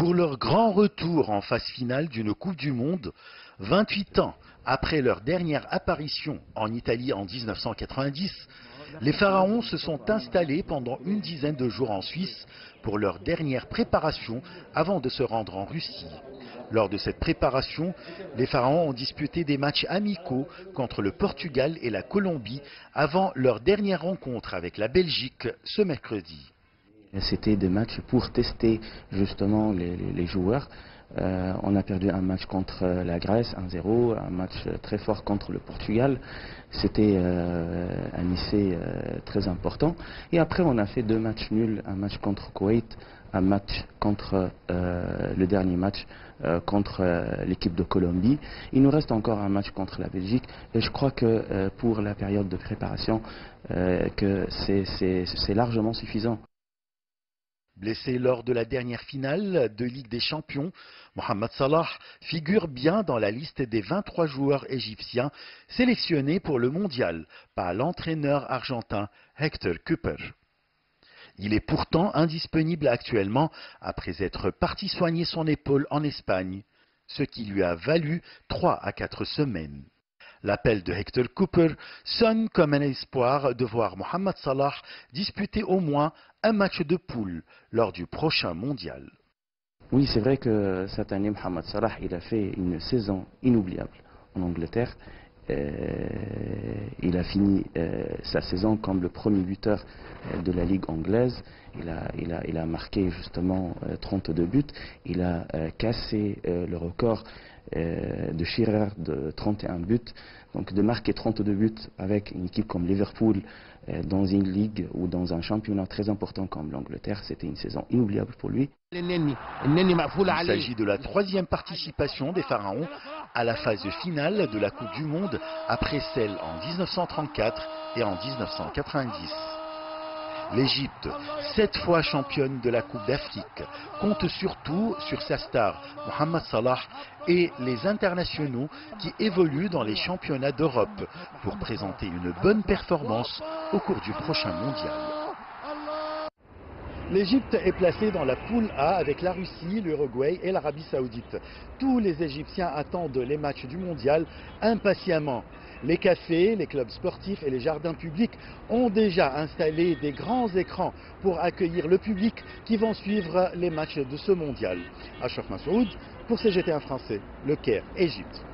Pour leur grand retour en phase finale d'une Coupe du Monde, 28 ans après leur dernière apparition en Italie en 1990, les Pharaons se sont installés pendant une dizaine de jours en Suisse pour leur dernière préparation avant de se rendre en Russie. Lors de cette préparation, les Pharaons ont disputé des matchs amicaux contre le Portugal et la Colombie avant leur dernière rencontre avec la Belgique ce mercredi. C'était des matchs pour tester justement les joueurs. On a perdu un match contre la Grèce, 1-0, un match très fort contre le Portugal. C'était un essai très important. Et après, on a fait deux matchs nuls, un match contre Koweït, un match contre le dernier match contre l'équipe de Colombie. Il nous reste encore un match contre la Belgique. Et je crois que pour la période de préparation, que c'est largement suffisant. Blessé lors de la dernière finale de Ligue des Champions, Mohamed Salah figure bien dans la liste des 23 joueurs égyptiens sélectionnés pour le mondial par l'entraîneur argentin Héctor Cúper. Il est pourtant indisponible actuellement après être parti soigner son épaule en Espagne, ce qui lui a valu 3 à 4 semaines. L'appel de Héctor Cúper sonne comme un espoir de voir Mohamed Salah disputer au moins un match de poule lors du prochain mondial. Oui, c'est vrai que cette année, Mohamed Salah, il a fait une saison inoubliable en Angleterre. Il a fini sa saison comme le premier buteur de la Ligue anglaise. Il a marqué justement 32 buts. Il a cassé le record de Shearer de 31 buts. Donc de marquer 32 buts avec une équipe comme Liverpool dans une ligue ou dans un championnat très important comme l'Angleterre, c'était une saison inoubliable pour lui. Il s'agit de la troisième participation des Pharaons à la phase finale de la Coupe du Monde après celle en 1934 et en 1990. L'Égypte, 7 fois championne de la Coupe d'Afrique, compte surtout sur sa star Mohamed Salah et les internationaux qui évoluent dans les championnats d'Europe pour présenter une bonne performance au cours du prochain mondial. L'Égypte est placée dans la poule A avec la Russie, l'Uruguay et l'Arabie Saoudite. Tous les Égyptiens attendent les matchs du mondial impatiemment. Les cafés, les clubs sportifs et les jardins publics ont déjà installé des grands écrans pour accueillir le public qui vont suivre les matchs de ce mondial. Achraf Massoud pour CGT1 français, Le Caire, Égypte.